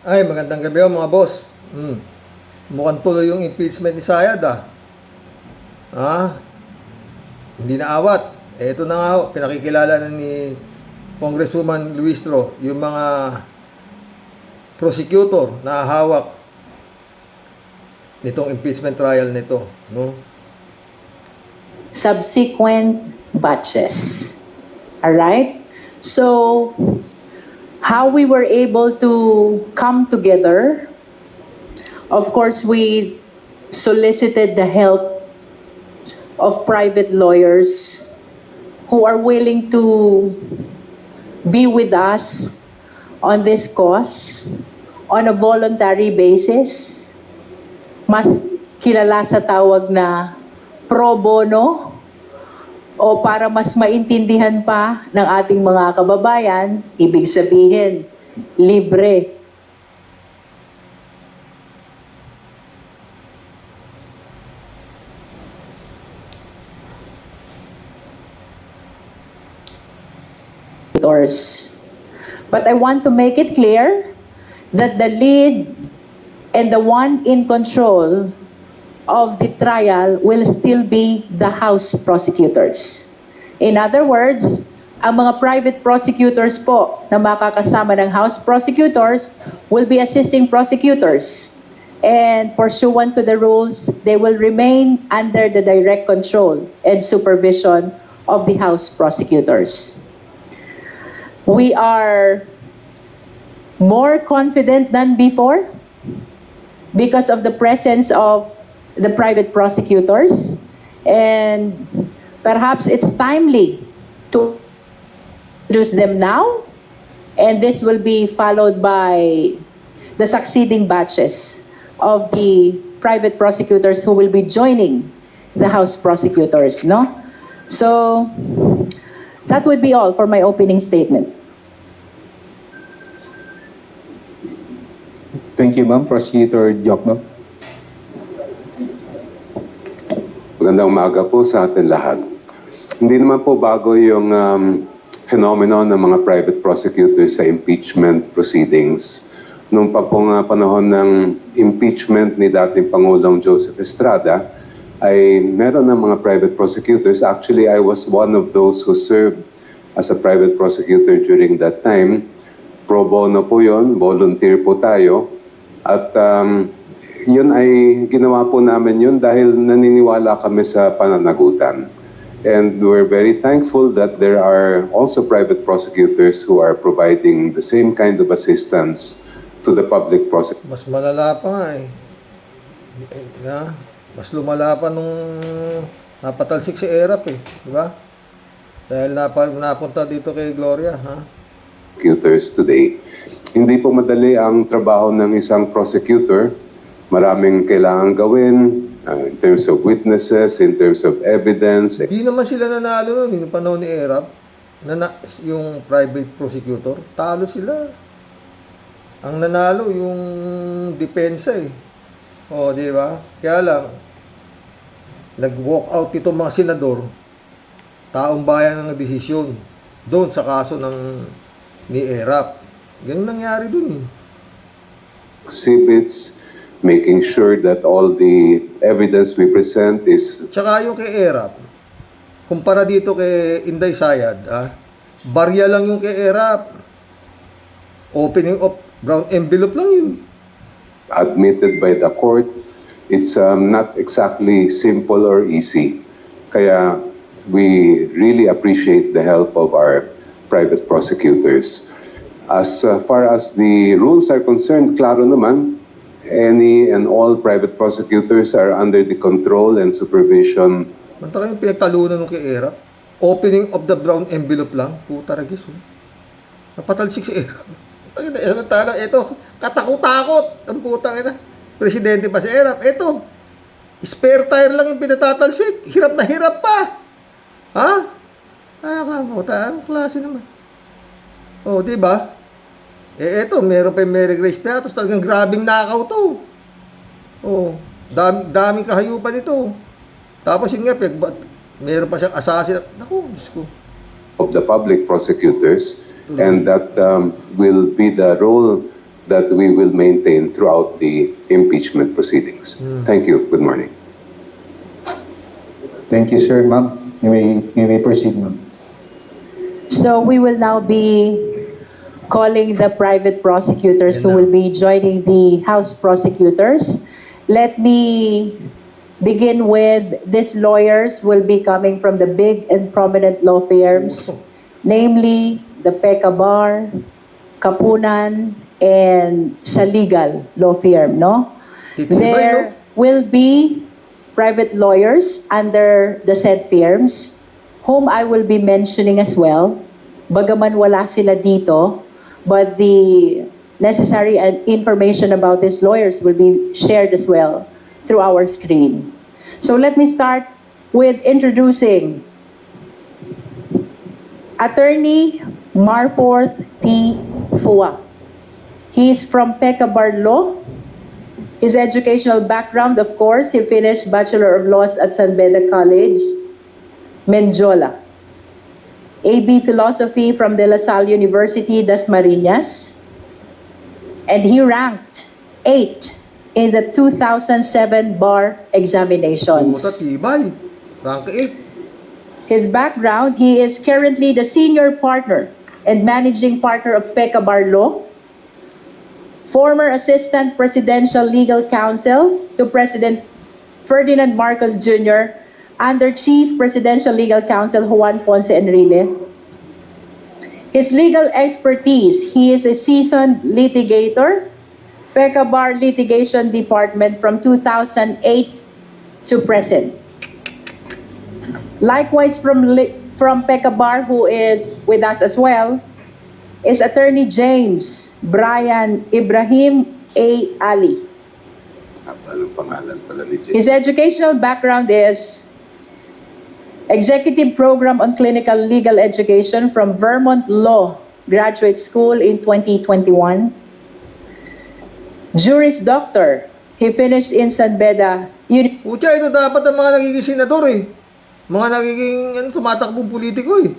Ay, magandang gabi mga boss. Mukhang tuloy yung impeachment ni Sayad ah. Ah, hindi na awat. Ito na nga ho, pinakikilala na ni Congresswoman Luistro yung mga prosecutor na hawak nitong impeachment trial nito, no? Subsequent batches. All right? So, how we were able to come together, of course, we solicited the help of private lawyers who are willing to be with us on this cause on a voluntary basis. Mas kilala sa tawag na pro bono, o para mas maintindihan pa ng ating mga kababayan, ibig sabihin, libre. But I want to make it clear that the lead and the one in control of the trial will still be the House prosecutors. In other words, ang mga private prosecutors po na makakasama ng House prosecutors will be assisting prosecutors. And pursuant to the rules, they will remain under the direct control and supervision of the House prosecutors. We are more confident than before because of the presence of the private prosecutors, and perhaps it's timely to introduce them now, and this will be followed by the succeeding batches of the private prosecutors who will be joining the House prosecutors, no? So that would be all for my opening statement. Thank you, ma'am. Prosecutor Diokno. Magandang umaga po sa atin lahat. Hindi naman po bago yung phenomenon ng mga private prosecutors sa impeachment proceedings. Nung pa pong panahon ng impeachment ni dating Pangulong Joseph Estrada, ay meron ng mga private prosecutors. Actually, I was one of those who served as a private prosecutor during that time. Pro bono po yun, volunteer po tayo. At yun ay ginawa po namin yun dahil naniniwala kami sa pananagutan. And we're very thankful that there are also private prosecutors who are providing the same kind of assistance to the public prosecutor. Mas malala pa nga eh. Mas lumala pa nung napatalsik si Erap eh, di ba? Dahil napunta dito kay Gloria, ha? Prosecutors today. Hindi po madali ang trabaho ng isang prosecutor. Maraming kailangan gawin in terms of witnesses, in terms of evidence. Di naman sila nanalo noon, yung panahon ni Erap, yung private prosecutor, talo sila. Ang nanalo yung depensa eh. O, di ba? Kaya lang, nag-walk out itong mga senador, taong bayan ang desisyon doon sa kaso ni Erap. Ganun nangyari doon eh. Exhibits, making sure that all the evidence we present is... Tsaka yung kay Erap, kumpara dito kay Inday Sayad, barya lang yung kay Erap. Opening of brown envelope lang yun. admitted by the court. It's not exactly simple or easy. Kaya we really appreciate the help of our private prosecutors. As far as the rules are concerned, klaro naman, any and all private prosecutors are under the control and supervision. Manta kayong pinagtalunan nung kay Erap. Opening of the brown envelope lang. Puta ragis, oh. Napatalsik si Erap. Samantala, ito, katakot-takot. Ang putang ina. Presidente pa si Erap. Ito, spare tire lang yung pinatatalsik. Hirap na hirap pa. Ha? Puta, anong klase naman? Oh, di ba? Eto, meron pa yung Mary Grace Piatos. Talagang grabing nakaw to. Oh, daming kahayupan ito. Tapos yun nga, meron pa siyang assassin. Naku, Diyos ko. Of the public prosecutors, and that will be the role that we will maintain throughout the impeachment proceedings. Thank you. Good morning. Thank you, sir. Ma'am, you may proceed, ma'am. So we will now be calling the private prosecutors who will be joining the House prosecutors. Let me begin with these lawyers will be coming from the big and prominent law firms, namely the Pekka Bar, Kapunan, and Saligal law firm, no? Titibay, There will be private lawyers under the said firms, whom I will be mentioning as well. Bagaman wala sila dito, but the necessary information about these lawyers will be shared as well through our screen. So let me start with introducing Attorney Marforth T. Fua. He is from Pekka Bar Law. His educational background, of course, he finished Bachelor of Laws at San Beda College, Menjola. AB Philosophy from De La Salle University, Dasmariñas. And he ranked 8 in the 2007 bar Puta, examinations. tibay. Rank 8. His background, he is currently the senior partner and managing partner of Pekka Bar Law, former assistant presidential legal counsel to President Ferdinand Marcos Jr. under Chief Presidential Legal Counsel Juan Ponce Enrile. His legal expertise, he is a seasoned litigator, Pekka Bar Litigation Department from 2008 to present. Likewise from Pekka Bar, who is with us as well, is Attorney James Brian Ibrahim A. Ali. Anong pangalan pala ni Jay? His educational background is Executive Program on Clinical Legal Education from Vermont Law Graduate School in 2021. Juris Doctor. He finished in San Beda University. Pucha, ito dapat ang mga nagiging senador eh. Mga nagiging tumatakbong politiko eh.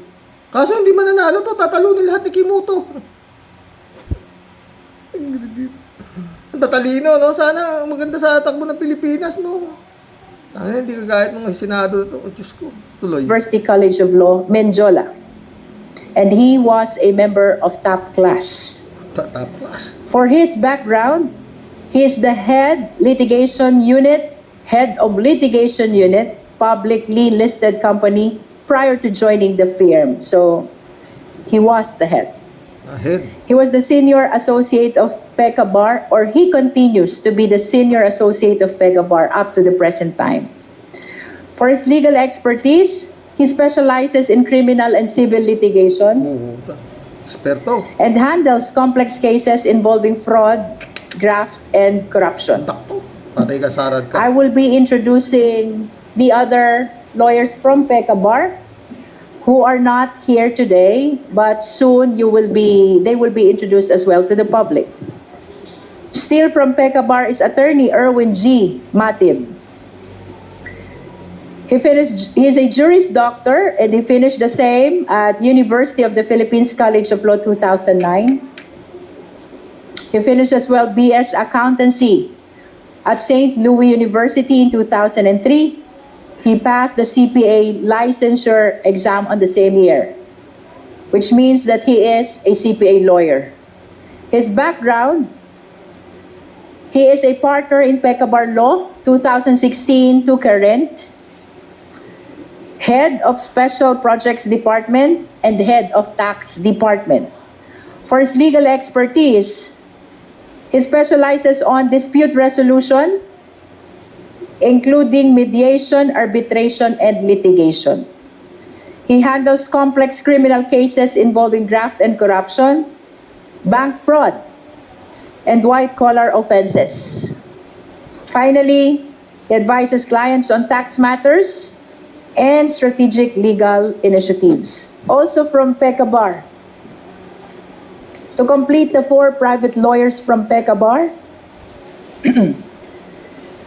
Kaso hindi mananalo to, tatalunin lahat ni Kimuto. Ang tatalino, no? Sana maganda sa takbo ng Pilipinas, no? Hindi kagayat mga Senado to. Oh, Diyos ko. Tuloy. College of Law, Menjola. And he was a member of top class. Top class. For his background, he is the head of litigation unit, publicly listed company prior to joining the firm. So he was the head. Ahead. He was the senior associate of Pekka Bar, or he continues to be the senior associate of Pekka Bar up to the present time. For his legal expertise, he specializes in criminal and civil litigation Puta. Esperto. and handles complex cases involving fraud, graft, and corruption. Takto. Patay ka, sarad I ka. will be introducing the other lawyers from Pekka Bar who are not here today, but soon they will be introduced as well to the public. Still from Pekka Bar is Attorney Erwin G. Matib. He is a Juris Doctor and he finished the same at University of the Philippines College of Law 2009. He finished as well BS Accountancy at St. Louis University in 2003. He passed the CPA licensure exam on the same year, which means that he is a CPA lawyer. His background, he is a partner in Pekka Bar Law, 2016 to current, head of Special Projects Department, and head of Tax Department. For his legal expertise, he specializes on dispute resolution, including mediation, arbitration, and litigation. He handles complex criminal cases involving graft and corruption, bank fraud, and white-collar offenses. Finally, he advises clients on tax matters and strategic legal initiatives. Also from Pekka Bar. To complete the 4 private lawyers from Pekka Bar,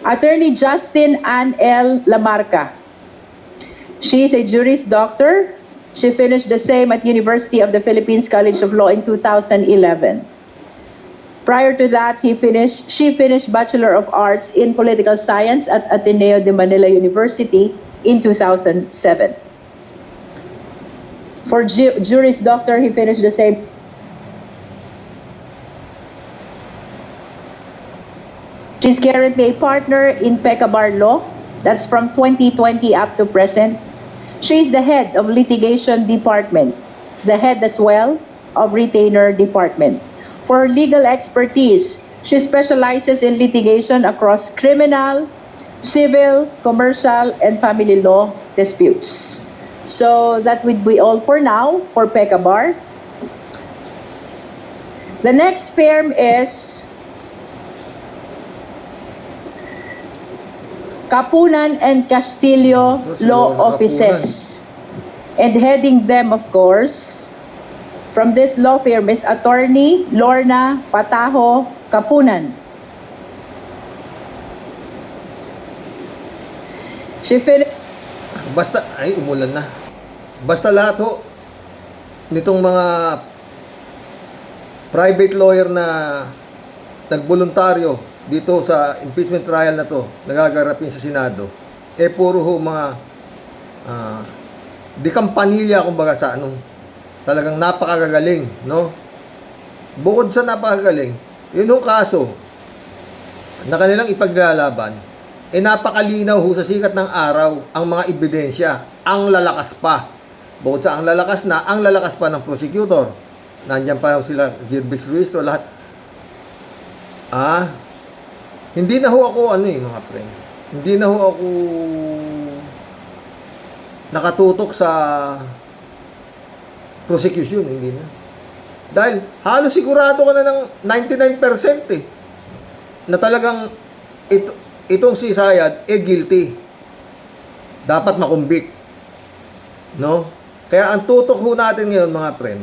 Attorney Justin Ann L. Lamarca. She is a Juris Doctor. She finished the same at University of the Philippines College of Law in 2011. Prior to that, she finished Bachelor of Arts in Political Science at Ateneo de Manila University in 2007. For Juris Doctor, he finished the same. She's currently a partner in Pecabar Law. That's from 2020 up to present. She is the head of litigation department, the head as well of retainer department. For her legal expertise, she specializes in litigation across criminal, civil, commercial, and family law disputes. So that would be all for now for Pecabar. The next firm is Kapunan and Castillo Law Offices. And heading them, of course, from this law firm is Attorney Lorna Pataho Kapunan. She finished. Basta, ay, umulan na. Basta lahat ho, nitong mga private lawyer na nagboluntaryo dito sa impeachment trial na to, nagagarapin sa Senado, puro ho mga di kampanilya, kumbaga, sa talagang napakagaling, no? Bukod sa napakagaling, yun yung kaso na kanilang ipaglalaban, napakalinaw ho sa sikat ng araw ang mga ebidensya, ang lalakas pa. Bukod sa ang lalakas pa ng prosecutor. Nandiyan pa sila, Girbix Ruiz, lahat. Hindi na ho ako, mga friend, hindi na ho ako nakatutok sa prosecution, hindi na. Dahil halos sigurado ka na ng 99% na talagang itong si Sayad guilty. Dapat makumbik. No? Kaya ang tutok ho natin ngayon, mga friend,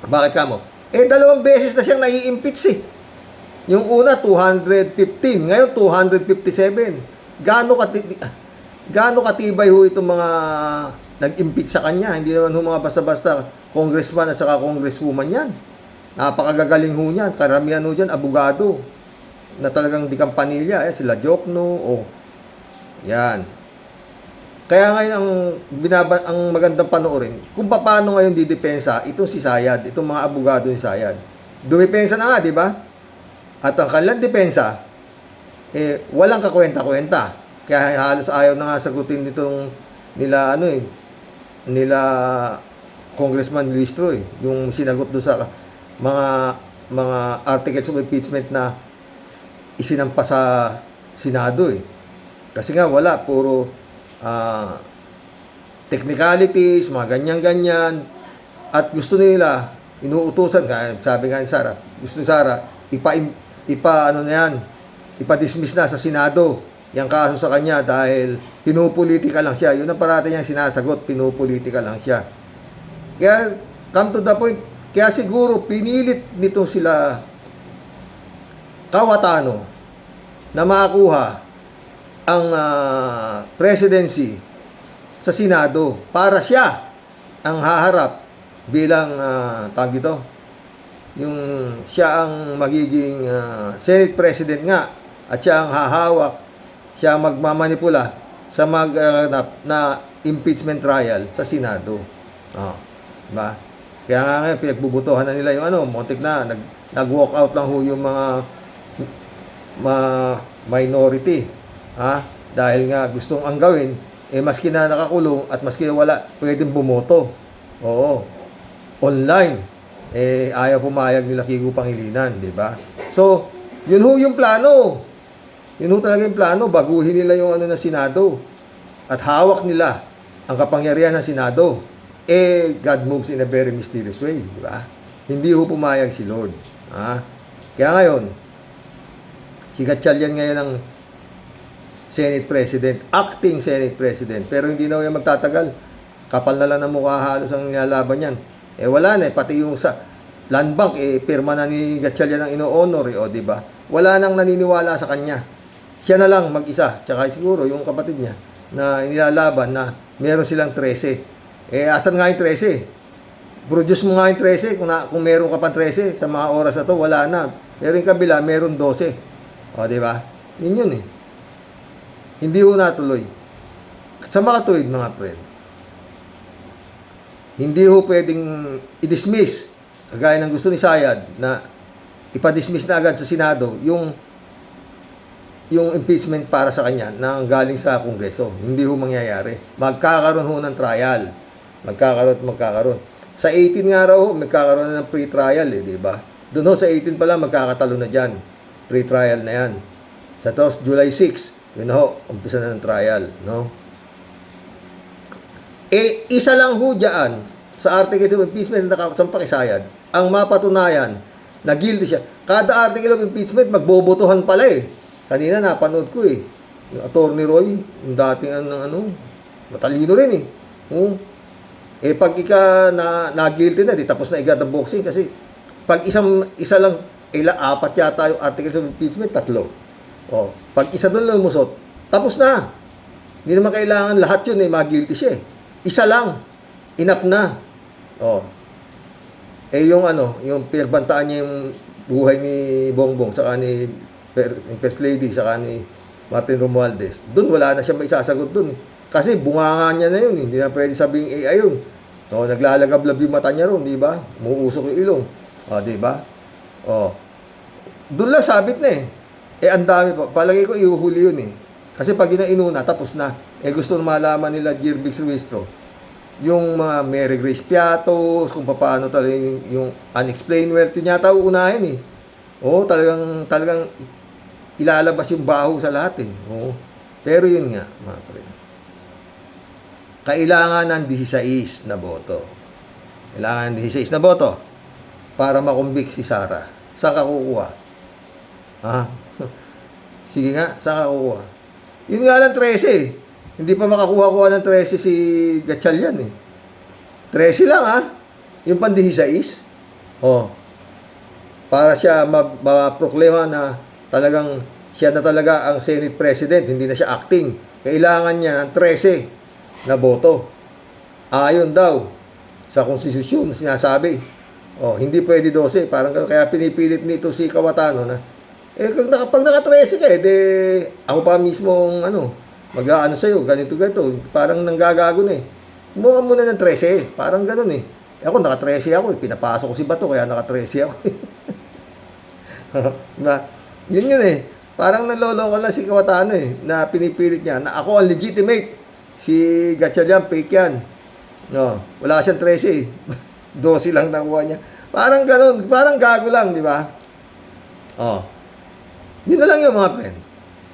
bakit kamo? 2 beses na siyang nai-impeach eh. Yung una 215, ngayon 257. Gaano katibay ho itong mga nag-impeach sa kanya? Hindi naman ho mga basta-basta congressman at saka congresswoman yan. Napakagagaling ho niyan. Karamihan ho dyan, abogado. Na talagang di kampanilya. Sila Jokno. Yan. Kaya ngayon ang magandang panoorin, kung paano ngayon didepensa itong si Sayad, itong mga abogado ni Sayad. Dumipensa na nga, di ba? At ang kanilang depensa, walang kakwenta-kwenta. Kaya halos ayaw na nga sagutin nitong nila Congressman Luis Troy, yung sinagot doon sa mga articles of impeachment na isinampa sa Senado Kasi nga wala, puro technicalities, mga ganyan-ganyan. At gusto nila, inuutusan, sabi nga ni Sara, gusto ni Sara, ipa-dismiss na sa Senado yung kaso sa kanya dahil pinupolitika lang siya. Yun ang parati niyang sinasagot, pinupolitika lang siya. Kaya, come to the point, kaya siguro pinilit nito sila Cayetano na makakuha ang presidency sa Senado para siya ang haharap bilang tawag dito, yung siya ang magiging Senate President nga at siya ang hahawak, siya magmamanipula sa na impeachment trial sa Senado. Diba? Kaya nga ngayon, pinagbubutuhan na nila yung muntik na, nag-walk out lang ho yung mga minority. Dahil nga gustong ang gawin, maski na nakakulong at maski wala, pwedeng bumoto. Oo. Online. Ayaw pumayag nila Kiko Pangilinan, di ba? So, yun ho yung plano. Yun ho talaga yung plano. Baguhin nila yung na Senado. At hawak nila ang kapangyarihan ng Senado. God moves in a very mysterious way, di ba? Hindi ho pumayag si Lord. Kaya ngayon, si Gatchalian ngayon ang Senate President, acting Senate President, pero hindi na yan magtatagal. Kapal na lang ng mukha halos ang nilalaban yan. Wala na, pati yung sa land bank, pirma na ni Gatchalian ang ino-honor, di ba? Wala nang naniniwala sa kanya. Siya na lang mag-isa, tsaka siguro yung kapatid niya, na nilalaban na meron silang 13. Asan nga yung 13? Produce mo nga yung 13, kung meron ka pa 13 sa mga oras na to, wala na. Pero yung kabila, meron 12. O, di ba? Yun eh. Hindi ho natuloy. Sa mga tuwid, mga friend, hindi ho pwedeng i-dismiss, kagaya ng gusto ni Sayad, na ipa-dismiss na agad sa Senado yung impeachment para sa kanya na galing sa Kongreso. Hindi ho mangyayari. Magkakaroon ho ng trial. Magkakaroon. Sa 18 nga raw, magkakaroon na ng pre-trial, di ba? Doon ho, sa 18 pa lang, magkakatalo na dyan. Pre-trial na yan. Sa tos, July 6, yun ho, umpisa na ng trial, no? Isa lang ho dyan, sa article of impeachment na nakasampa kay Sayad, ang mapatunayan na guilty siya. Kada article of impeachment, magbobotohan pala eh. Kanina napanood ko eh. Yung Attorney Roy, yung dating matalino rin eh. Pag na-guilty na, di tapos na igad ang boxing kasi pag isa lang, apat yata yung articles of impeachment, 3. Pag isa doon lumusot, tapos na. Hindi naman kailangan lahat yun mag-guilty siya eh. Isa lang, enough na. Yung pinagbantaan niya yung buhay ni Bongbong, saka ni First Lady, saka ni Martin Romualdez. Doon wala na siya maisasagot doon. Kasi bunganga niya na yun. Hindi na pwede sabing AI yun. Naglalagablab yung mata niya ron, di ba? Umuusok yung ilong. Di ba? Doon lang sabit na eh. Ang dami pa. Palagi ko ihuhuli yun eh. Kasi pag inuna, tapos na. Gusto malaman nila Jirbix Ruistro yung mga Mary Grace Piatos, kung paano talaga yung unexplained wealth, yun yata uunahin eh. Talagang ilalabas yung baho sa lahat eh. Pero yun nga, mga pre. Kailangan ng 16 na boto. Kailangan ng 16 na boto para makumbik si Sara. Saan ka kukuha? Sige nga, saan ka kukuha? Yun nga lang 13. Hindi pa makakuha-kuha ng 13 si Gatchalian eh. 13 lang yung pan-16. Para siya ma-proklima na talagang siya na talaga ang Senate President, hindi na siya acting. Kailangan niya ng 13 na boto. Ayon daw sa konstitusyon sinasabi. Hindi pwede 12. Parang kaya pinipilit nito si Cayetano na pag naka-13 ka ako pa mismo mag-aano sa'yo, ganito. Parang nanggagago na eh. Kumuha muna ng 13. Parang ganun eh. Ako, naka-13 ako eh. Pinapasok ko si Bato, kaya naka-13 ako eh. Yun eh. Parang naloloko lang si Cayetano eh. Na pinipilit niya na ako ang legitimate. Si Gatchalian, fake yan. Wala siyang 13 eh. 12 lang nakuha niya. Parang ganun. Parang gago lang, di ba? Yun na lang yung mga friend.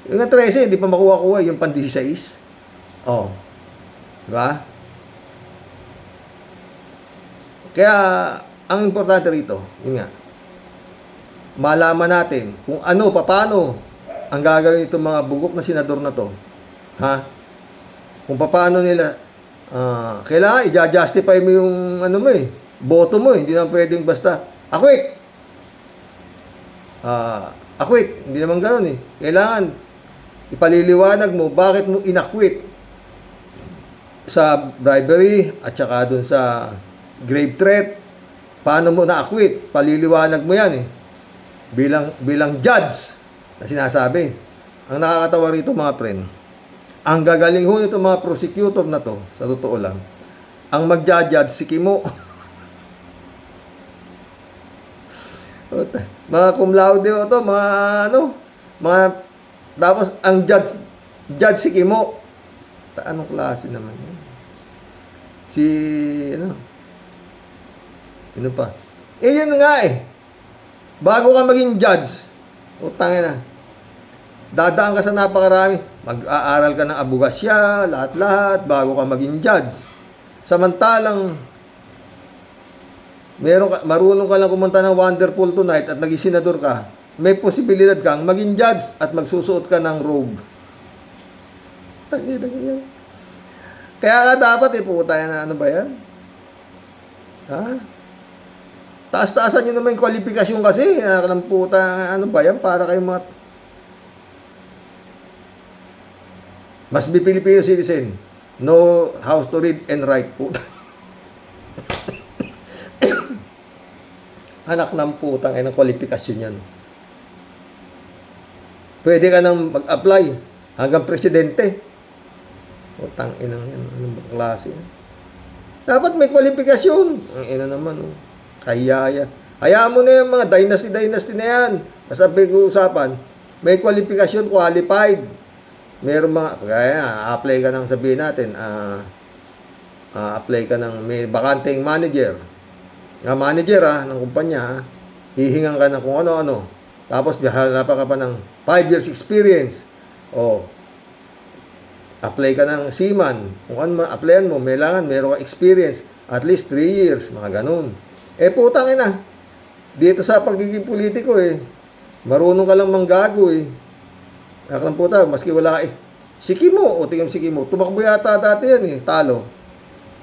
Yung 13, hindi pa makuha-kuha. Yung pan-16. Diba? Kaya, ang importante rito, yun nga, malaman natin kung paano ang gagawin itong mga bugok na senador na to. Kung paano nila, kailangan i-justify mo yung boto mo. Hindi naman pwedeng basta, acquit. Acquit. Hindi naman gano'n eh. Kailangan, ipaliliwanag mo bakit mo inakwit sa bribery at saka dun sa grave threat. Paano mo na-acquit? Paliliwanag mo yan eh. Bilang judge na sinasabi. Ang nakakatawa rito mga friend, ang gagaling ho nito mga prosecutor na to, sa totoo lang, ang magja-judge si Kimo. Mga cum laude o to, mga tapos, ang judge si Kimo, anong klase naman yun? Ano pa? Yun nga eh. Bago ka maging judge, utangin na. Dadaan ka sa napakarami. Mag-aaral ka ng abogasya, lahat-lahat, bago ka maging judge. Samantalang, marunong ka lang kumanta ng Wonderful Tonight at naging senador ka, may posibilidad kang maging judge at magsusuot ka ng robe. Kaya nga dapat puta na ba yan? Taas-taasan nyo naman yung kwalifikasyon kasi. Ng puta, ba yan? Para kayo must be Filipino citizen. Know how to read and write, puta. Anak ng putang ng kwalifikasyon yan. Pwede ka nang mag-apply hanggang presidente. Putang inang yan. Anong bang klase yan? Dapat may kwalifikasyon. Ang ina naman, oh. Kayaya. Hayaan mo na yung mga dynasty na yan. Basta pag-uusapan, may kwalifikasyon, qualified. Meron mga, kaya apply ka ng sabihin natin, apply ka ng may bakanteng manager. Manager ng kumpanya, hihingan ka ng kung ano-ano. Tapos hanapan ka pa ng 5 years experience. O, apply ka ng seaman. Kung ano applyan mo, meron ka experience. At least 3 years, mga ganun. Putang ina. Dito sa pagiging politiko marunong ka lang manggago Kaya puta, maski wala Siki mo, o tingnan siki mo. Tumakbo yata dati yan talo.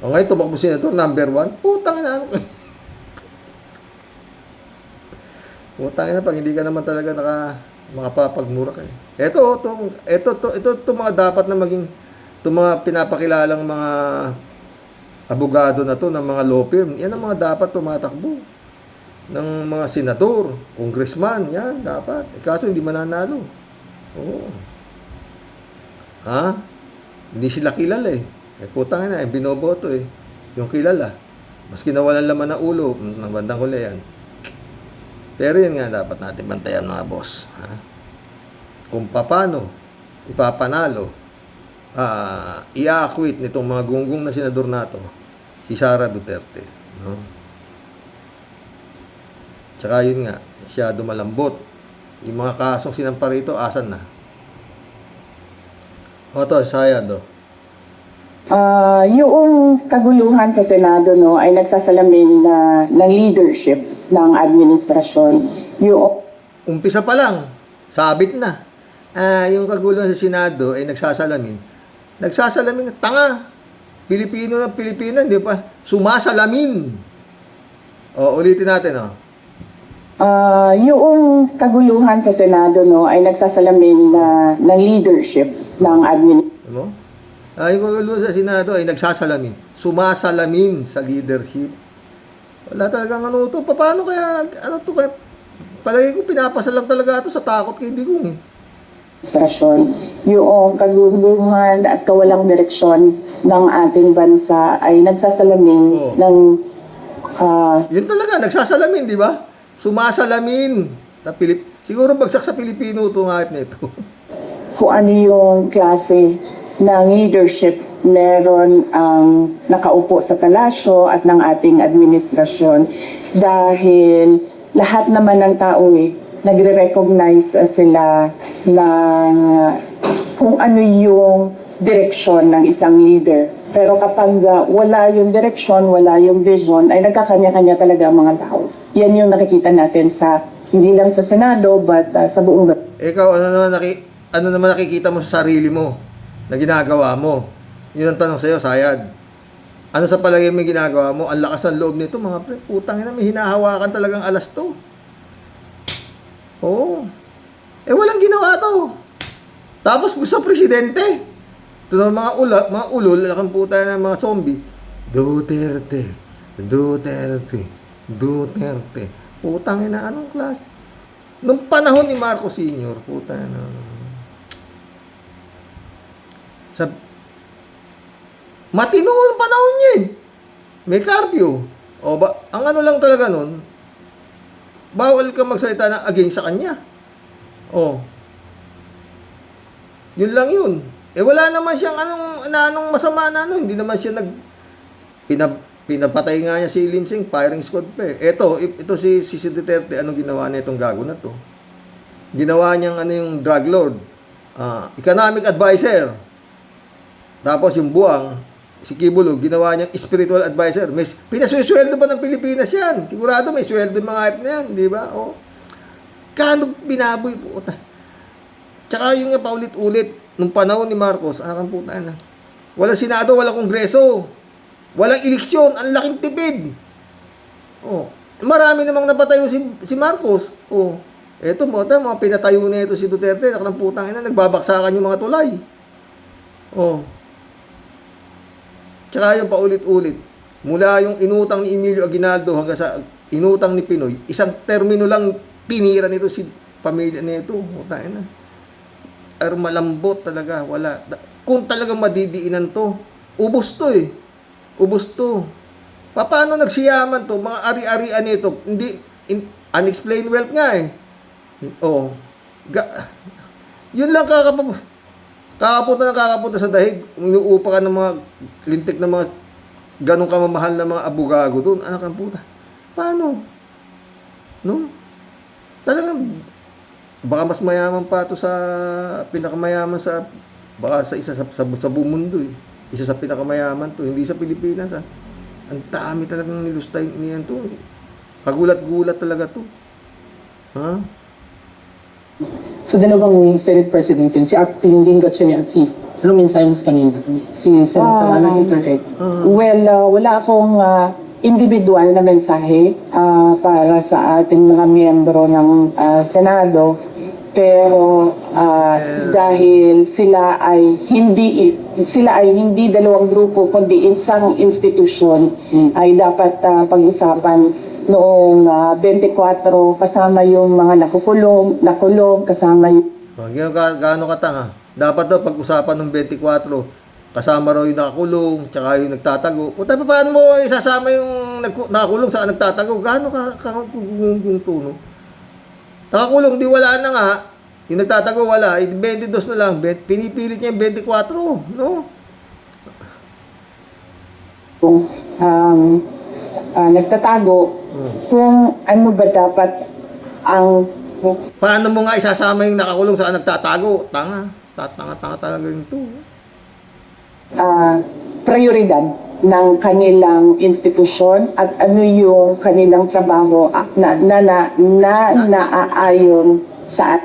O ngayon, tumakbo senador, number 1. Putang ina. Putang ina, pag hindi ka naman talaga makapapagmura ka Ito mga dapat na maging, itong mga pinapakilalang mga abogado na to, ng mga law firm, yan ang mga dapat tumatakbo. Ng mga senador, congressman, yan, dapat. Kaso hindi mananalo. Oo. Hindi sila kilala putang ina, binoboto yung kilala. Maski nawalan laman ng ulo, ng bandang huli yan. Pero yun nga dapat natin bantayan mga boss. Kung paano ipapanalo, i-acquit nitong mga gunggong na senador nato, si Sara Duterte. No? Tsaka yun nga, siya dumalambot. Yung mga kasong sinampa rito, asan na? Oto, sayad Yung kaguluhan sa Senado ay nagsasalamin ng leadership ng administrasyon. Umpisa pa lang, sabit na. Yung kaguluhan sa Senado ay nagsasalamin. Nagsasalamin, tanga. Pilipino ng Pilipinas, di ba? Sumasalamin. Ulitin natin, Yung kaguluhan sa Senado ay nagsasalamin ng leadership ng administrasyon. Yung kaguluhan sa Senado ay nagsasalamin. Sumasalamin sa leadership. Wala talagang Paano kaya, kaya, palagi ko pinapasa lang talaga ito sa takot kay Digong Yung kaguluhan at kawalang direksyon ng ating bansa ay nagsasalamin ng yun talaga, nagsasalamin, di ba? Sumasalamin. Siguro bagsak sa Pilipino itong hype na ito. kung ano yung klase ng leadership meron ang nakaupo sa palasyo at ng ating administrasyon dahil lahat naman ng tao nagre-recognize sila ng kung ano yung direksyon ng isang leader. Pero kapag wala yung direksyon, wala yung vision, ay nagkakanya-kanya talaga ang mga tao. Yan yung nakikita natin hindi lang sa Senado, but sa buong Ikaw, ano naman nakikita mo sa sarili mo na ginagawa mo? Yun ang tanong sa'yo, Sayad. Ano sa palagay mo ginagawa mo? Ang lakas ng loob nito, mga pre. Putang ina, may hinahawakan talagang alas to. Oo. Walang ginawa to. Tapos gusto presidente. Ito na mga ulol, lakang puta ng mga zombie. Duterte. Putang ina, anong klase? Nung panahon ni Marcos Sr., putang ina. Matino ang panahon niya May curfew. Ang ano lang talaga nun, bawal ka magsalita na against sa kanya. Yun lang yun. Wala naman siyang anong masama na hindi naman siya pinapatay nga niya si Lim Sing, firing squad pa Ito si Duterte, anong ginawa niya itong gago na to? Ginawa niyang yung drug lord, economic advisor. Tapos yung buwang, si Kibulo, ginawa niyang spiritual advisor. Pinasweldo pa ng Pilipinas yan. Sigurado may sweldo yung mga hype na yan, di ba? Kano binaboy po. Tsaka yung nga paulit-ulit, nung panahon ni Marcos, ang puta na. Walang Senado, walang Kongreso. Walang eleksyon, ang laking tipid. Marami namang napatayo si Marcos. Eto mo, mga pinatayo na ito si Duterte, nakang putang ina, nagbabaksakan yung mga tulay. Tsaka yung paulit-ulit. Mula yung inutang ni Emilio Aguinaldo hanggang sa inutang ni Pinoy, isang termino lang tinira nito si pamilya nito. Utang na. Pero malambot talaga, wala. Kung talagang madidiinan to, ubos to eh. Ubos to. Paano nagsiyaman to? Mga ari-arian nito, hindi, unexplained wealth nga eh. Oh. Yun lang kakapunta sa dahig. Inuupa ka ng mga lintik na mga ganong kamamahal na mga abugago doon. Anak ng puta. Paano? No? Talagang baka mas mayaman pa to sa pinakamayaman sa baka sa isa sa buong mundo eh. Isa sa pinakamayaman to, hindi sa Pilipinas ah. Ang dami talagang nilustay niyan to. Kagulat-gulat talaga to. Ha? So dalawang Senate President yun, si Acting Din Gatchalian at si Lumin Simons kanina, si Senator Duterte. Well, wala akong individual na mensahe para sa ating mga miyembro ng Senado. Pero dahil sila ay hindi dalawang grupo kundi isang institusyon, ay dapat pag-usapan noong 24 kasama yung mga nakulong kasama yung Gaano katanga? Dapat daw pag-usapan ng 24 kasama raw yung nakakulong tsaka yung nagtatago. O tayo paano mo isasama yung nakakulong sa nagtatago? Gaano kung to, no? Nakakulong, di wala na nga. Yung nagtatago, wala. 22 na lang. Pinipilit niya yung 24, no? nagtatago kung ano ba dapat ang Paano mo nga isasama yung nakakulong sa nagtatago? Tanga talaga yung to. prioridad ng kanilang institusyon at ano yung kanilang trabaho na naaayon sa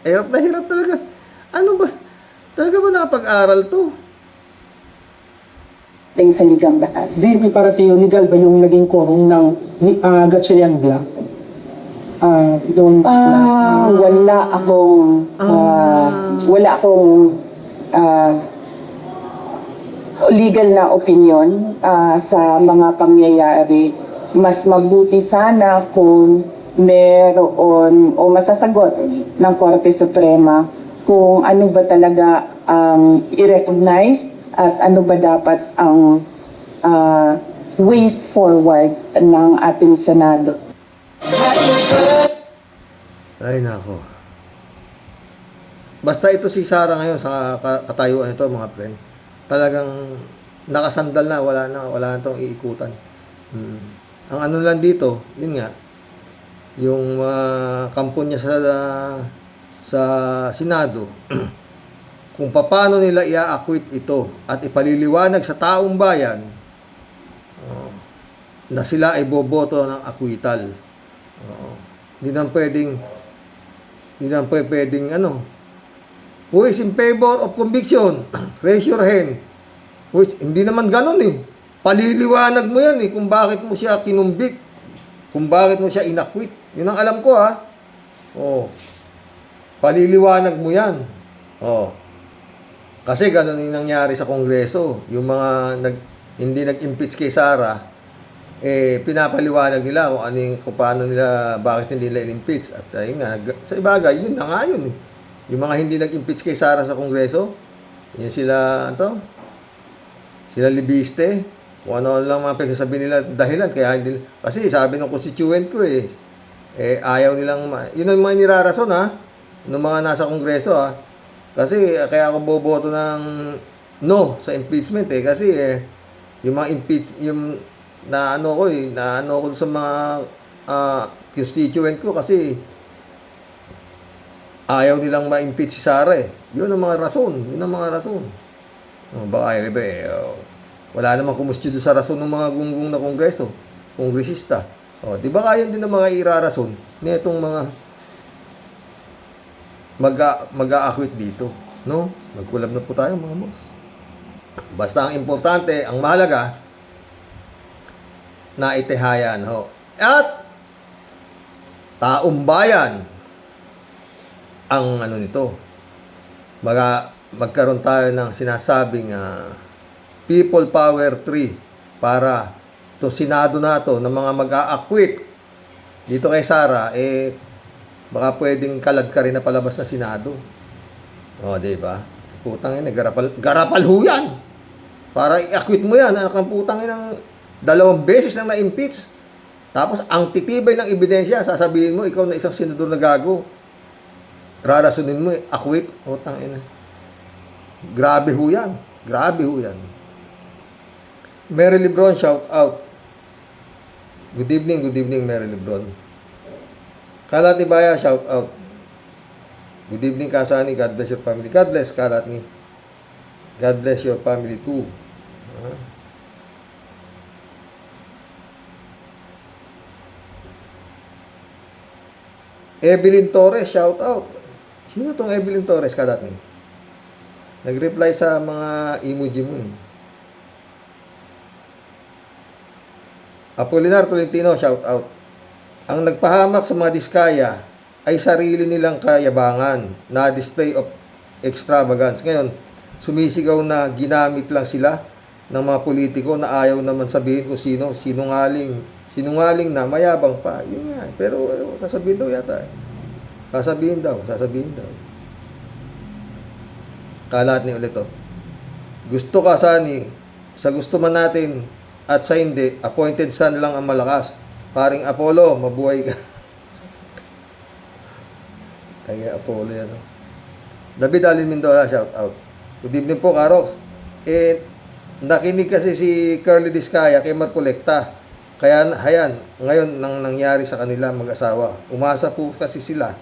Hirap talaga. Ano ba? Talaga ba nakapag-aral to? ating saligang batas. Zirmi, para sa iyo, legal ba yung naging quorum ng Gatchalian Gla? Doon wala akong legal na opinion sa mga pangyayari. Mas mabuti sana kung meron o masasagot ng Korte Suprema kung ano ba talaga ang i-recognize at ano ba dapat ang ways forward ng ating Senado. Ay nako. Basta ito si Sara ngayon sa katayuan nito mga friend. Talagang nakasandal na, wala na tong iikutan. Ang ano lang dito, yun nga, yung kampo niya sa Senado, kung paano nila i-acquit ito at ipaliliwanag sa taong bayan na sila ay boboto ng acquittal. Hindi naman pwedeng who is in favor of conviction? Raise your hand. Hindi naman ganun eh. Paliliwanag mo yan eh kung bakit mo siya kinumbik, kung bakit mo siya inakwit. Yun ang alam ko ha. Paliliwanag mo yan. Kasi ganun yung nangyari sa Kongreso. Yung mga hindi nag-impeach kay Sara, pinapaliwanag nila kung paano nila, bakit hindi nila in-impeach. At ayun nga, sa ibagay, yun na nga yun eh. Yung mga hindi nag-impeach kay Sara sa Kongreso, yun sila libiste, kung ano lang mga pagsasabi nila dahilan, kaya hindi, kasi sabi ng constituent ko ayaw nilang, yun ang mga nirarason ng mga nasa Kongreso kasi kaya ako boboto ng no sa impeachment kasi yung mga yung naano ko sa mga constituent ko kasi ayaw nilang ma-impeach si Sara Yun ang mga rason. Baka wala namang kumustyo sa rason ng mga gunggong na kongreso, kongresista. Di ba kaya din ng mga irarason nitong mga mag-a-acquit dito, no? Magkulab na po tayo mga boss. Basta ang importante, ang mahalaga, naitihayan at taong bayan ang nito. Magkaroon tayo ng sinasabing People Power 3 para itong Senado na to, ng mga mag-a-acquit dito kay Sara, baka pwedeng kalad ka rin na palabas na Senado. O, diba? Putang ina, garapal ho yan. Para i-acquit mo yan, anak ng putang ina, 2 beses nang na-impeach. Tapos, ang titibay ng ebidensya, sasabihin mo, ikaw na isang senador na gago. Rarasunin mo, acquit. Putang ina. Grabe ho yan. Grabe ho yan. Mary Lebron, shout out. Good evening, Mary Lebron. Kalat ni Baya, shout out. Good evening, Kasani. God bless your family. God bless, Kalat ni. God bless your family too. Evelyn Torres, shout out. Sino tong Evelyn Torres, Kalat ni? Nag-reply sa mga emoji mo eh. Apolinar Tolentino, shout out. Ang nagpahamak sa mga diskaya ay sarili nilang kayabangan na display of extravagance. Ngayon, sumisigaw na ginamit lang sila ng mga politiko na ayaw naman sabihin kung sino, sinungaling na mayabang pa. Yun nga, pero sasabihin daw yata. Sasabihin daw. Kalat ni ulit oh. Gusto ka, Sani, sa gusto man natin at sa hindi, appointed son lang ang malakas. Paring Apollo, mabuhay ka. Kaya Apollo yan. No? David Alin Mendoza, shout out. Good evening po, Karox. Nakinig kasi si Curly Discaya kay Marcolecta. Kaya, hayan, ngayon nang nangyari sa kanila mag-asawa. Umasa po kasi sila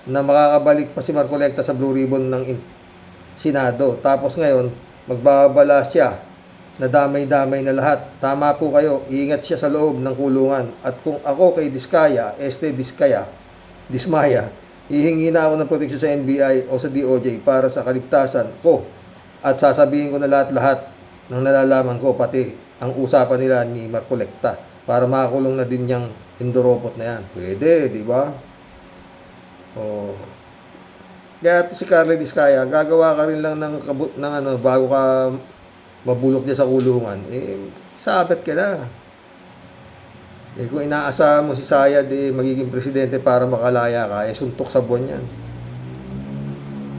na makakabalik pa si Marcolecta sa Blue Ribbon ng Senado. Tapos ngayon, magbabala siya na damay-damay na lahat. Tama po kayo, iingat siya sa loob ng kulungan. At kung ako kay Dismaya, hihingi na ako ng proteksyon sa NBI o sa DOJ para sa kaligtasan ko. At sasabihin ko na lahat-lahat ng nalalaman ko, pati ang usapan nila ni Marcolecta para makakulong na din niyang hinduropot na yan. Pwede, di ba? Oh. Kaya si Carly Discaya, gagawa ka rin lang ng bago ka mabulok niya sa kulungan, sabit ka na. Kung inaasahan mo si Sayad, magiging presidente para makalaya ka, suntok sa buwan yan.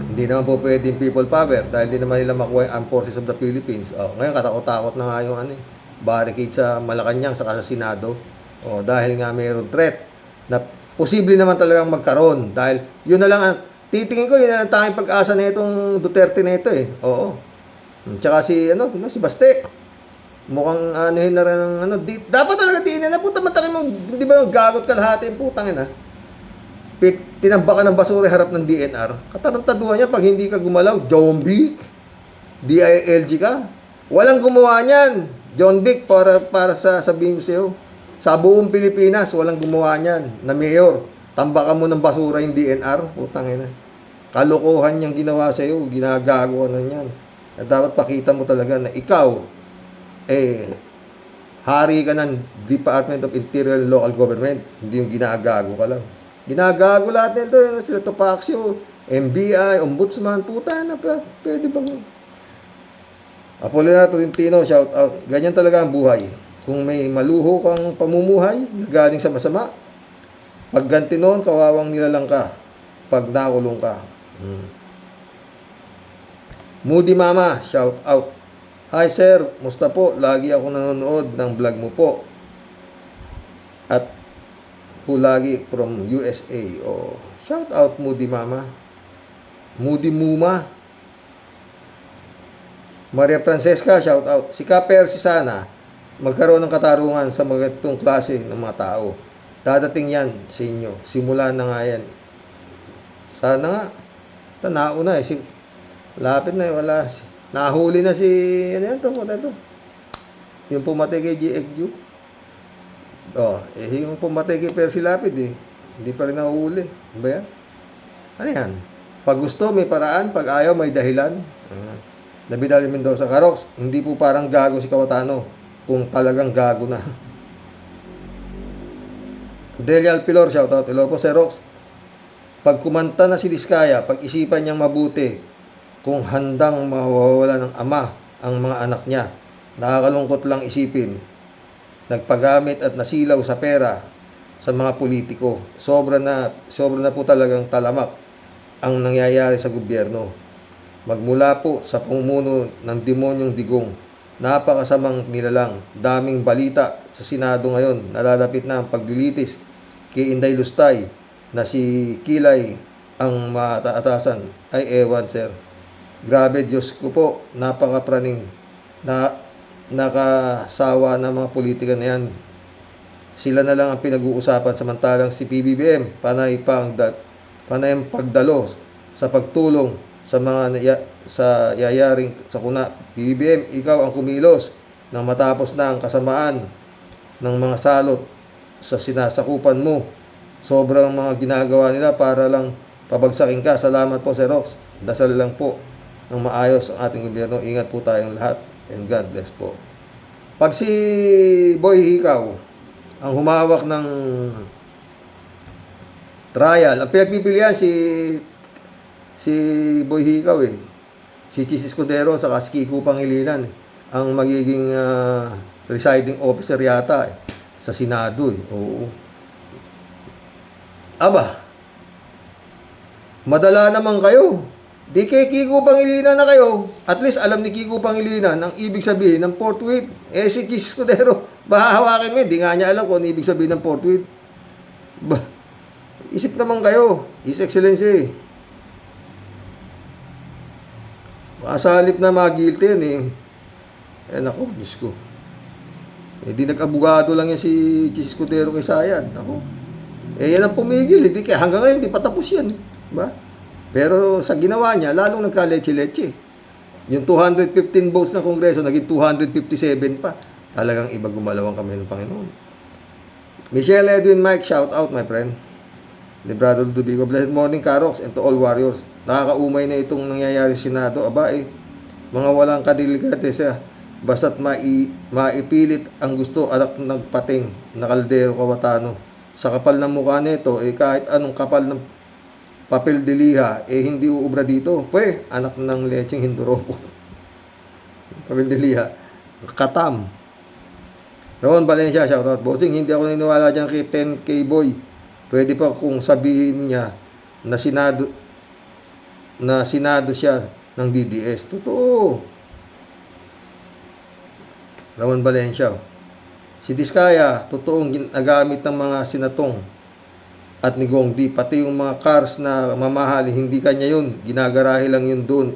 Hindi naman po pwedeng people power dahil hindi naman nila makuha ang Armed Forces of the Philippines. Ngayon, katakot-takot na nga yung barricade sa Malacanang saka sa Senado. Dahil nga mayroong threat na posible naman talagang magkaroon. Dahil yun na lang, titingin ko, yun na lang tanging pag-asa na itong Duterte na ito eh. Oo. Tsaka si Baste. Mukhang anuhin na rin ng dapat talaga diinin na puta matakin mo, di ba gagot kalahati yung putang ina. Tinambakan ng basura harap ng DNR. Katarantaduhan niya pag hindi ka gumalaw, John Vic. DILG ka. Walang gumawa niyan. John Vic para sa sabihin ko sa'yo. Sa buong Pilipinas, walang gumawa niyan na mayor. Tambakan mo ng basura yung DNR, putang ina. Kalokohan niyang ginawa sa'yo, ginagago na niyan. At dapat pakita mo talaga na ikaw, hari ka ng Department of Interior and Local Government. Hindi yung ginagago ka lang. Ginagago lahat nito. Sila Topacio, MBI, Ombudsman, puta na pa. Pwede ba? Apolinar Tolentino, shout out. Ganyan talaga ang buhay. Kung may maluho kang pamumuhay na galing sa masama, pagganti noon, kawawang nilalang ka. Pag nakulong ka. Moody Mama, shout out. Hi sir, musta po? Lagi ako nanonood ng vlog mo po. At po lagi from USA. Shout out Moody Mama. Moody Muma. Maria Francesca, shout out. Si Kaper, si Sana, magkaroon ng katarungan sa mga itong klase ng mga tao. Dadating yan sa inyo. Simula na nga yan. Sana nga. Tanao na eh. Lapit na wala. Nahuli na si yung pumatay kay GXU. Yung pumatay kay Percy Lapid hindi pa rin nahuli. Ba yan? Ano yan? Pag gusto may paraan, pag ayaw may dahilan. David Alin Mendoza, Karox, hindi po parang gago si Kawatano kung talagang gago na. Delia Alpilor, shoutout. Hello po, Sir Rox. Pag kumanta na si Diskaya, pag-isipan niyang mabuti kung handang mawawala ng ama ang mga anak niya. Nakakalungkot lang isipin nagpagamit at nasilaw sa pera sa mga politiko. Sobra na po talagang talamak ang nangyayari sa gobyerno. Magmula po sa pamumuno ng demonyong digong, napakasamang nilalang, daming balita sa Senado ngayon, nalalapit na ang paglilitis kay Inday Lustay na si Kilay ang mataatasan. Ay ewan sir. Grabe, Diyos ko po, napakapraning na nakasawa ng mga politika na yan. Sila na lang ang pinag-uusapan samantalang si PBBM panay ang pagdalo sa pagtulong sa mga sa yayaring sakuna. PBBM, ikaw ang kumilos nang matapos na ang kasamaan ng mga salot sa sinasakupan mo. Sobrang mga ginagawa nila para lang pabagsakin ka. Salamat po, Sir Rox. Dasal lang po ng maayos ang ating gobyerno. Ingat po tayong lahat. And God bless po. Pag si Boy Hikaw ang humawak ng trial, ang pinagpipilian si Boy Hikaw si Chis Escudero sa si Kiko Pangilinan ang magiging presiding officer yata sa Senado Oo. Aba, madala naman kayo. Di kay Kiko Pangilinan na kayo. At least alam ni Kiko Pangilinan ang ibig sabihin ng forthwith. Si Chis Escudero, hawakin mo. Di nga niya alam kung ano ibig sabihin ng forthwith. Isip naman kayo. His Excellency. Sa halip na mag-guilty yan nako, Diyos ko. Di nag-abogado lang yan si Chis Escudero kay Sayad. Nako. Yan ang pumigil. Kaya hanggang ngayon, di patapos yan. Diba? Pero sa ginawa niya, lalong nagka-leche-leche. Yung 215 votes ng Kongreso, naging 257 pa. Talagang iba gumalawang kami ng Panginoon. Michelle Edwin Mike, shout out my friend. Librado Ludovico, blessed morning Karox and to all warriors. Nakakaumay na itong nangyayari sa Senado. Mga walang kadilikatesa. Basta't maipilit ang gusto anak ng pating na kaldero kawatano. Sa kapal ng mukha nito, kahit anong kapal ng papel de liha, hindi uubra dito. Anak ng lecheng hinduroko. Papel de liha. Katam. Ron Valencia, shoutout. Bossing, hindi ako niniwala dyan kay 10K boy. Pwede pa kung sabihin niya na Senado siya ng DDS. Totoo. Ron Valencia. Si Diskaya, totoong ginagamit ng mga sinatong at ni Gong Di, pati yung mga cars na mamahali, hindi kanya yun. Ginagarahe lang yun doon.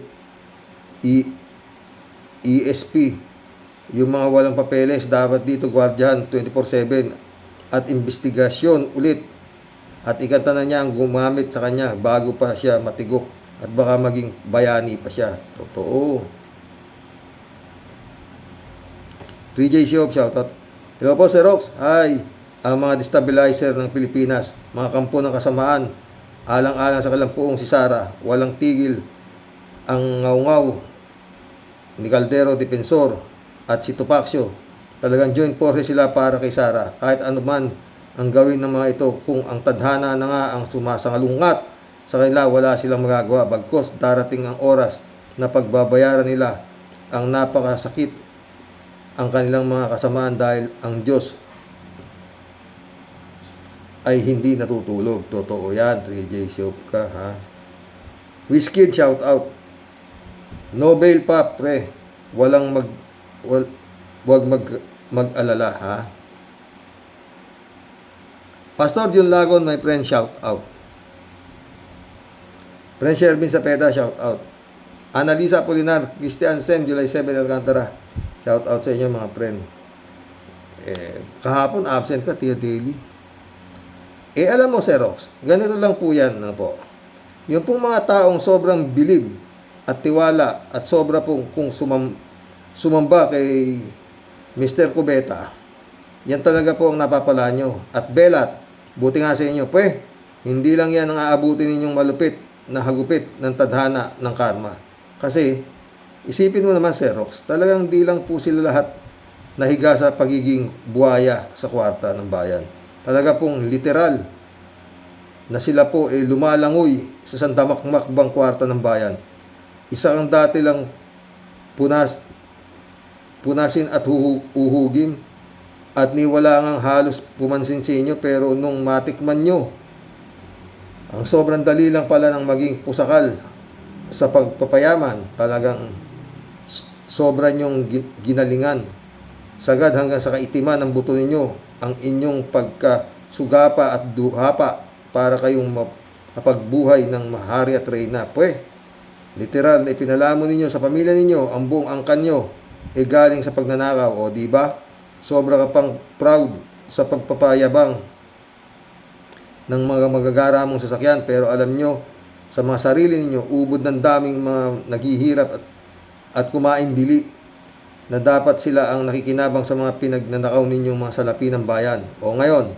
ESP. Yung mga walang papeles, dapat dito gwardiyan 24/7 at investigasyon ulit. At ikanta na niya ang gumamit sa kanya bago pa siya matigok at baka maging bayani pa siya. Totoo. 3J Shop, shoutout. Hello po, Sir Rox. Hi. Ang mga destabilizer ng Pilipinas, mga kampo ng kasamaan, alang-alang sa kalampuong si Sara, walang tigil ang ngaw-ngaw ni Caldero Defensor at si Tupacio. Talagang joint forces sila para kay Sara. Kahit ano man ang gawin ng mga ito, kung ang tadhana na nga ang sumasangalungat sa kanila, wala silang magagawa. Bagkos darating ang oras na pagbabayaran nila ang napakasakit ang kanilang mga kasamaan dahil ang Diyos ay hindi natutulog. Totoo yan. 3J Shop ka, ha? Wizkid, shout out. No bail pa, pre. Wag mag-alala, ha? Pastor Jun Lagon, my friend, shout out. Friend Shervin Sapeda, shout out. Annalisa Polinar, Christian Sen, July 7, Alcantara. Shout out sa inyo, mga friend. Kahapon, absent ka, Tia Daily. Alam mo, Sir Rox, ganito lang po yan, po. Yung pong mga taong sobrang bilib at tiwala at sobra pong kung sumamba kay Mr. Cubeta, yan talaga po ang napapala nyo. At Belat, buti nga sa inyo, hindi lang yan ang aabutin ninyong malupit na hagupit ng tadhana ng karma. Kasi, isipin mo naman, Sir Rox, talagang di lang po sila lahat nahiga sa pagiging buhaya sa kwarta ng bayan. Talaga pong literal na sila po lumalangoy sa sandamakmakbang kwarta ng bayan. Isang dati lang punasin at uhugin at ni wala ngang halos pumansin sa inyo, pero nung matikman nyo, ang sobrang dali lang pala ng maging pusakal sa pagpapayaman, talagang sobra nyong ginalingan. Sagad hanggang sa kaitiman ng buto ninyo ang inyong pagkasugapa at duhapa para kayong mapagbuhay ng mahari at reyna. Pwes, literal na ipinalamo ninyo sa pamilya ninyo ang buong angkan nyo galing sa pagnanakaw. O di ba? Sobra ka pang proud sa pagpapayabang ng mga magagaramong sasakyan, pero alam nyo sa mga sarili ninyo, ubod ng daming mga naghihirap at kumain dili na dapat sila ang nakikinabang sa mga pinagnanakaw ninyong mga salapi ng bayan. O ngayon,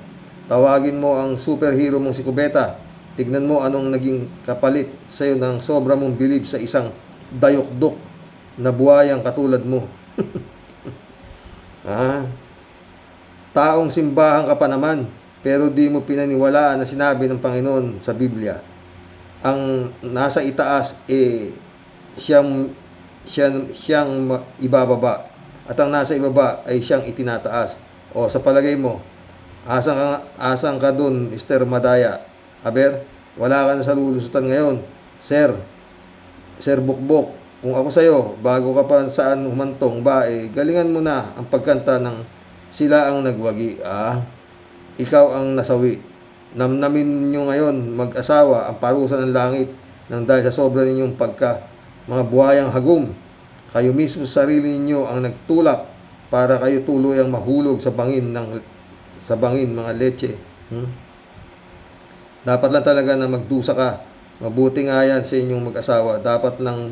tawagin mo ang superhero mong si Cubeta. Tignan mo anong naging kapalit sa iyo ng sobra mong bilib sa isang dayokdok na buhayang katulad mo. Taong simbahan ka pa naman, pero di mo pinaniwalaan na sinabi ng Panginoon sa Biblia. Ang nasa itaas siyang ibababa, at ang nasa ibaba ay siyang itinataas. O sa palagay mo, asang ka dun, Mr. Madaya? Aber, wala ka na sa lulusutan ngayon. Sir Bukbok, kung ako sa'yo, bago ka pa saan humantong ba, galingan mo na ang pagkanta ng Sila ang Nagwagi. Ikaw ang nasawi. Namnamin nyo ngayon mag-asawa ang parusa ng langit nang dahil sa sobra ninyong mga buhayang hagum. Kayo mismo sa sarili ninyo ang nagtulak para kayo tuluyang mahulog sa bangin mga leche. Dapat lang talaga na magdusa ka. Mabuti nga yan sa inyong mag-asawa. Dapat lang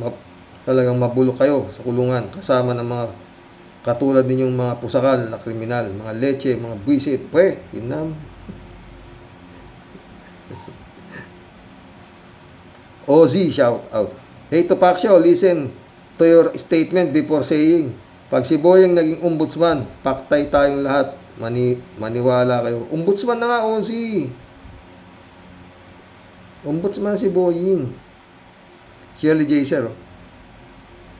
talagang mabulok kayo sa kulungan kasama ng mga katulad ninyong mga pusakal na kriminal, mga leche, mga buwisit. Inam. OZ, shout out. Hey Tupaccio, listen to your statement before saying. Pag si Boyeng naging ombudsman, paktay tayong lahat. Maniwala kayo. Ombudsman na nga, OZ. Ombudsman si Boyeng. Shirley J. Sir.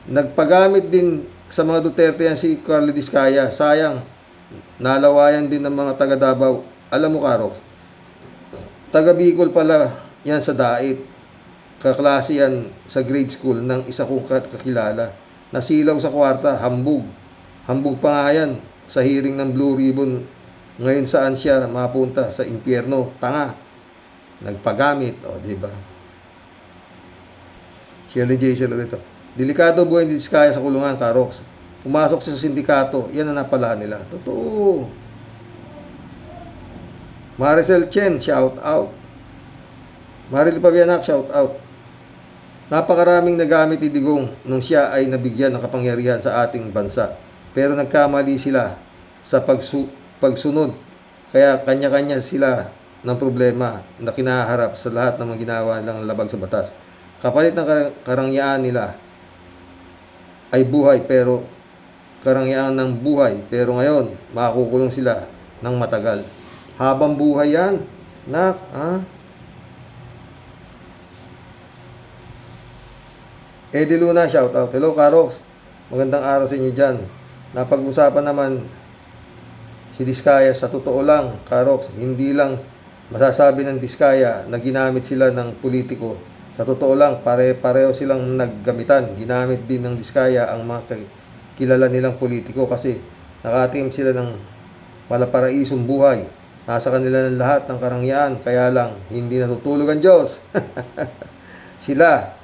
Nagpagamit din sa mga Duterte yan si Carlo Diskaya. Sayang. Nalawayan din ng mga taga Davao. Alam mo, Karox, taga Bicol pala yan sa Dait. Kaklase yan sa grade school ng isa kong kakilala. Nasilaw sa kwarta, hambog. Hambog pa nga yan sa hearing ng Blue Ribbon. Ngayon saan siya mapunta? Sa impyerno. Tanga. Nagpagamit. O, diba? Shirley J. Sir ulit. Delikado buhay ni Diskaya sa kulungan, Karox. Pumasok siya sa sindikato. Yan ang napala nila. Totoo. Maricel Chen, shout out. Maril Pabianak, shout out. Napakaraming nagamit ni Digong nung siya ay nabigyan ng kapangyarihan sa ating bansa. Pero nagkamali sila sa pagsunod. Kaya kanya-kanya sila ng problema na kinaharap sa lahat ng mga ginawa nilang labag sa batas. Kapalit ng karangyaan nila ay buhay, pero karangyaan ng buhay, pero ngayon makukulong sila ng matagal. Habang buhay yan, nak, Eddie Luna, shout out. Hello, Karox. Magandang araw sa inyo dyan. Napag-usapan naman si Diskaya. Sa totoo lang, Karox, hindi lang masasabi ng Diskaya na ginamit sila ng politiko. Sa totoo lang, pareho silang naggamitan. Ginamit din ng Diskaya ang mga kilala nilang politiko kasi nakatim sila ng malaparaisong buhay. Nasa kanila ng lahat ng karangyaan, kaya lang hindi natutulog ang Diyos. Sila,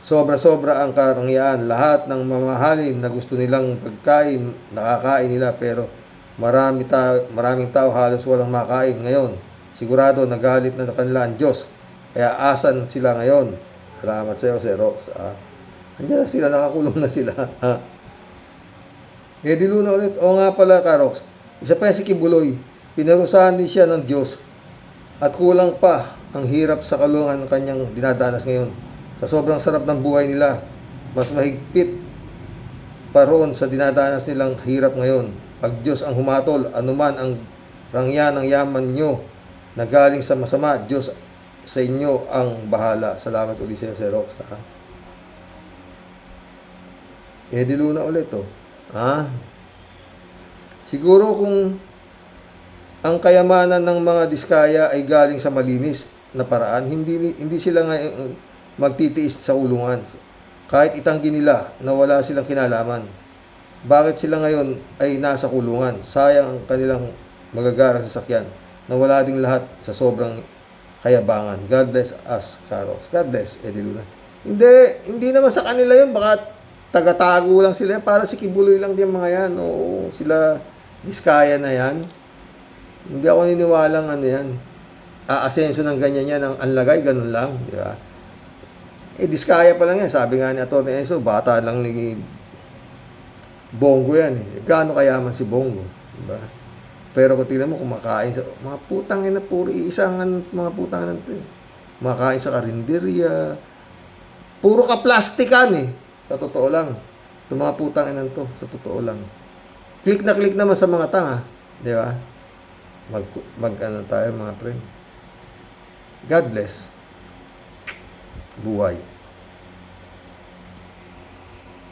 sobra-sobra ang karangyaan. Lahat ng mamahalin na gusto nilang pagkain, nakakain nila, pero maraming tao halos walang makain ngayon. Sigurado nagalit na kanila ang Diyos. Kaya asan sila ngayon? Salamat sa iyo, Sir Rox. Andiyan na sila, nakakulong na sila. Eddie Luna ulit. O nga pala, Karox, isa pa yan si Kibuloy. Pinarusahan din siya ng Diyos. At kulang pa ang hirap sa kalungan ng kanyang dinadanas ngayon. Sa sobrang sarap ng buhay nila, mas mahigpit pa roon sa dinadanas nilang hirap ngayon. Pag Diyos ang humatol, anuman ang rangya ng yaman nyo na galing sa masama, Diyos sa inyo ang bahala. Salamat ulit sa iyo, Sir Rox. Eddie Luna ulit, Siguro kung ang kayamanan ng mga Diskaya ay galing sa malinis na paraan, hindi sila ngayon magtitiis sa ulungan. Kahit itanggi nila na wala silang kinalaman. Bakit sila ngayon ay nasa kulungan? Sayang ang kanilang magagarang sasakyan na wala ding lahat sa sobrang kayabangan. God bless us, Carox. God bless, Eddie Luna. Hindi naman sa kanila yun. Baka taga-tago lang sila. Para si Kibuloy lang din mga yan. Oo, sila Diskaya na yan. Hindi ako niniwalang ano yan. Aasenso ng ganyan yan. Ang lagay, ganun lang. Di ba? Diskaya pa lang yan. Sabi nga ni Atty. Enzo, bata lang ni Bongo yan eh. Gaano kayaman si Bongo? Diba? Pero kung tingnan mo, kumakain sa mga putang ina, puro iisangan mga putang ina to eh. Kumakain sa karinderya. Puro ka-plastikan eh. Sa totoo lang. Itong mga putang ina to, sa totoo lang. Click na click naman sa mga tanga. Di ba? Ano tayo mga friend. God bless. Buhay.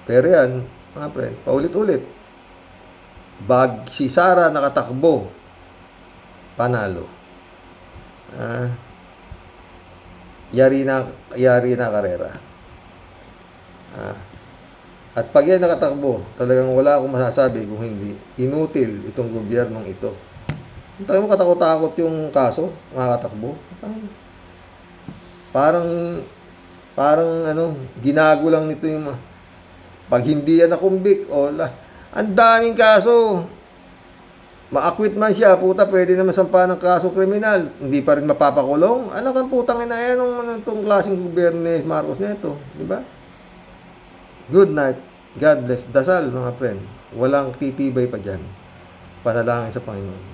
Pero yan, mga friend, paulit-ulit. Si Sara nakatakbo. Panalo. Yari na karera. At pag yan nakatakbo, talagang wala akong masasabi kung hindi. Inutil itong gobyernong ito. Tayo mo katakot-takot yung kaso, makakatakbo. Parang ginago lang nito yung pag hindi yan nakumbik, ang daming kaso. Ma-acquit man siya, puta, pwede naman sampahan ng kaso kriminal. Hindi pa rin mapapakulong. Alam kang putang ina yan itong klaseng gobyerno ni Marcos nito. Diba? Good night. God bless. Dasal, mga friend. Walang titibay pa dyan. Panalangin sa Panginoon.